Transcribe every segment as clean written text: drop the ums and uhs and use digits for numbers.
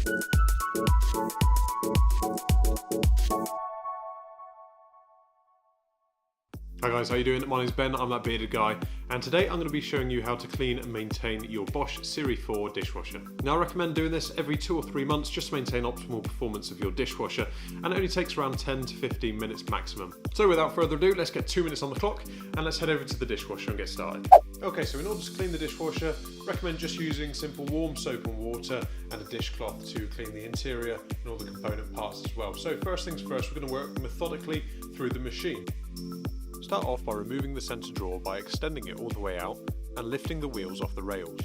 Hi guys, how you doing? My name's Ben, I'm that bearded guy, and today I'm going to be showing you how to clean and maintain your Bosch Serie 4 dishwasher. Now I recommend doing this every 2 or 3 months just to maintain optimal performance of your dishwasher, and it only takes around 10 to 15 minutes maximum. So without further ado, let's get 2 minutes on the clock and let's head over to the dishwasher and get started. Okay, so in order to clean the dishwasher, recommend just using simple warm soap and water and a dishcloth to clean the interior and all the component parts as well. So first things first, we're going to work methodically through the machine. Start off by removing the centre drawer by extending it all the way out and lifting the wheels off the rails.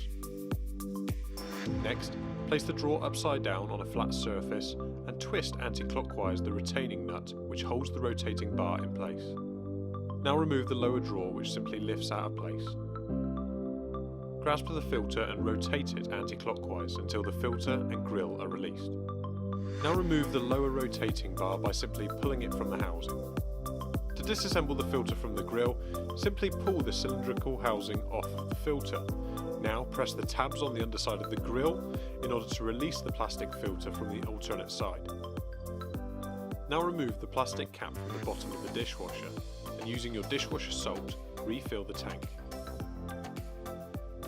Next, place the drawer upside down on a flat surface and twist anti-clockwise the retaining nut which holds the rotating bar in place. Now remove the lower drawer which simply lifts out of place. Grasp the filter and rotate it anti-clockwise until the filter and grill are released. Now remove the lower rotating bar by simply pulling it from the housing. To disassemble the filter from the grill, simply pull the cylindrical housing off the filter. Now press the tabs on the underside of the grill in order to release the plastic filter from the alternate side. Now remove the plastic cap from the bottom of the dishwasher and using your dishwasher salt, refill the tank.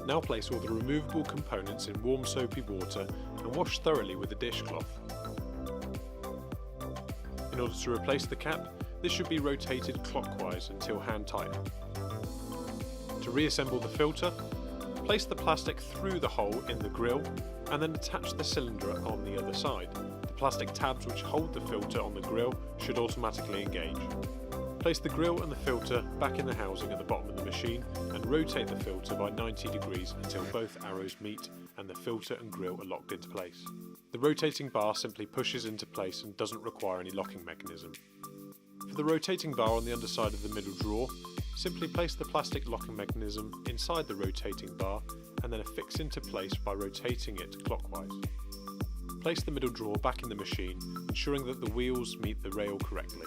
Now place all the removable components in warm soapy water and wash thoroughly with a dishcloth. In order to replace the cap, this should be rotated clockwise until hand tightened. To reassemble the filter, place the plastic through the hole in the grill and then attach the cylinder on the other side. The plastic tabs which hold the filter on the grill should automatically engage. Place the grill and the filter back in the housing at the bottom of the machine and rotate the filter by 90 degrees until both arrows meet and the filter and grill are locked into place. The rotating bar simply pushes into place and doesn't require any locking mechanism. For the rotating bar on the underside of the middle drawer, simply place the plastic locking mechanism inside the rotating bar and then affix into place by rotating it clockwise. Place the middle drawer back in the machine, ensuring that the wheels meet the rail correctly.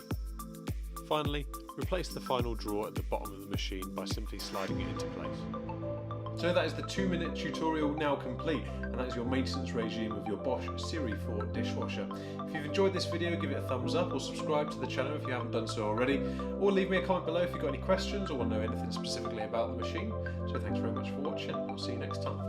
Finally, replace the final drawer at the bottom of the machine by simply sliding it into place. So that is the 2-minute tutorial now complete, and that is your maintenance regime of your Bosch Serie 4 dishwasher. If you've enjoyed this video, give it a thumbs up or subscribe to the channel if you haven't done so already, or leave me a comment below if you've got any questions or want to know anything specifically about the machine. So thanks very much for watching, and I'll see you next time.